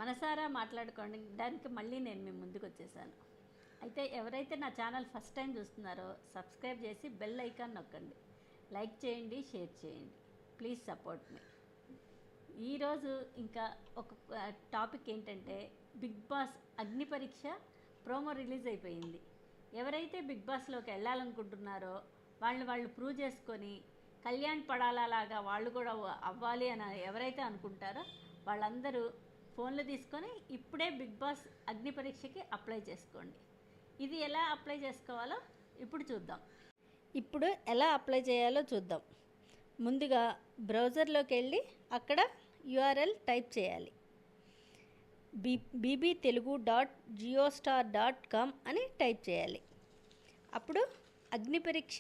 మనసారా మాట్లాడుకోవడానికి మళ్ళీ నేను మీ ముందుకు వచ్చేసాను. అయితే ఎవరైతే నా ఛానల్ ఫస్ట్ టైం చూస్తున్నారో సబ్స్క్రైబ్ చేసి బెల్ ఐకాన్ నొక్కండి, లైక్ చేయండి, షేర్ చేయండి. ప్లీజ్ సపోర్ట్ మీ. ఈరోజు ఇంకా ఒక టాపిక్ ఏంటంటే బిగ్ బాస్ అగ్ని పరీక్ష ప్రోమో రిలీజ్ అయిపోయింది. ఎవరైతే బిగ్ బాస్లోకి వెళ్ళాలనుకుంటున్నారో వాళ్ళు ప్రూవ్ చేసుకొని కళ్యాణ్ పడాలలాగా వాళ్ళు కూడా అవ్వాలి అని ఎవరైతే అనుకుంటారో వాళ్ళందరూ ఫోన్లు తీసుకొని ఇప్పుడే బిగ్ బాస్ అగ్ని పరీక్షకి అప్లై చేసుకోండి. ఇది ఎలా అప్లై చేసుకోవాలో ఇప్పుడు చూద్దాం. ఇప్పుడు ఎలా అప్లై చేయాలో చూద్దాం. ముందుగా బ్రౌజర్లోకి వెళ్ళి అక్కడ యూఆర్ఎల్ టైప్ చేయాలి. bbtelugu.geostar.com అని టైప్ చేయాలి. అప్పుడు అగ్ని పరీక్ష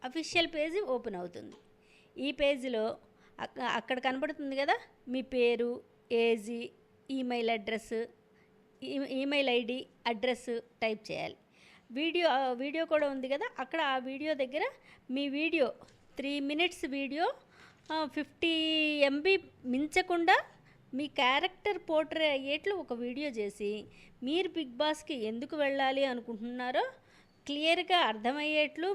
అఫీషియల్ పేజీ ఓపెన్ అవుతుంది. ఈ పేజీలో అక్కడ కనబడుతుంది కదా, మీ పేరు, age, email address, email ID, address type చేయాలి. వీడియో కూడా ఉంది కదా, అక్కడ ఆ వీడియో దగ్గర మీ వీడియో 3 minutes వీడియో 50 MB మించకుండా మీ క్యారెక్టర్ పోర్ట్రే అయ్యేట్లు ఒక వీడియో చేసి మీరు బిగ్ బాస్కి ఎందుకు వెళ్ళాలి అనుకుంటున్నారో క్లియర్గా అర్థమయ్యేట్లు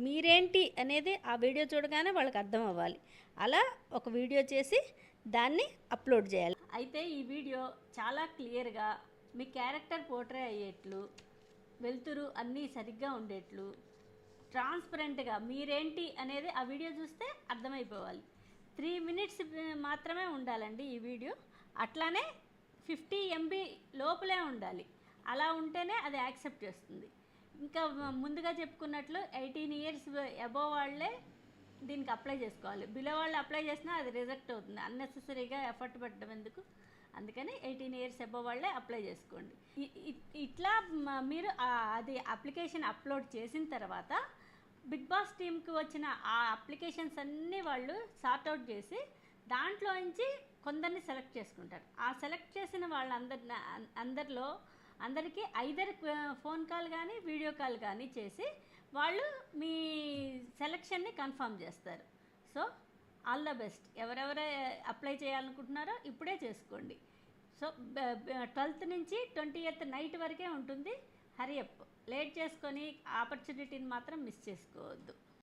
మీరేంటి అనేది ఆ వీడియో చూడగానే వాళ్ళకి అర్థం అవ్వాలి. అలా ఒక వీడియో చేసి దాన్ని అప్లోడ్ చేయాలి. అయితే ఈ వీడియో చాలా క్లియర్గా మీ క్యారెక్టర్ పోర్ట్రే అయ్యేట్లు, వెలుతురు అన్నీ సరిగ్గా ఉండేట్లు, ట్రాన్స్పరెంట్గా మీరేంటి అనేది ఆ వీడియో చూస్తే అర్థమైపోవాలి. 3 minutes మాత్రమే ఉండాలండి ఈ వీడియో. అట్లానే 50 MB లోపలే ఉండాలి. అలా ఉంటేనే అది యాక్సెప్ట్ చేస్తుంది. ఇంకా ముందుగా చెప్పుకున్నట్లు 18 years అబోవ్ వాళ్ళే దీనికి అప్లై చేసుకోవాలి. బిలో వాళ్ళు అప్లై చేసినా అది రిజెక్ట్ అవుతుంది. అన్నెసెసరీగా ఎఫర్ట్ పెట్టడం ఎందుకు, అందుకని 18 years అబోవ్ వాళ్ళే అప్లై చేసుకోండి. ఇట్లా మీరు అది అప్లికేషన్ అప్లోడ్ చేసిన తర్వాత బిగ్ బాస్ టీమ్కి వచ్చిన ఆ అప్లికేషన్స్ అన్నీ వాళ్ళు సార్ట్అవుట్ చేసి దాంట్లోంచి కొందరిని సెలెక్ట్ చేసుకుంటారు. ఆ సెలెక్ట్ చేసిన అందరికీ ఐదర్ ఫోన్ కాల్ కానీ వీడియో కాల్ కానీ చేసి వాళ్ళు మీ సెలెక్షన్ని కన్ఫర్మ్ చేస్తారు. So all the best. ఎవరెవరు అప్లై చేయాలనుకుంటున్నారో ఇప్పుడే చేసుకోండి. సో 12th నుంచి 20th నైట్ వరకే ఉంటుంది. హరియప్, లేట్ చేసుకొని ఆపర్చునిటీని మాత్రం మిస్ చేసుకోవద్దు.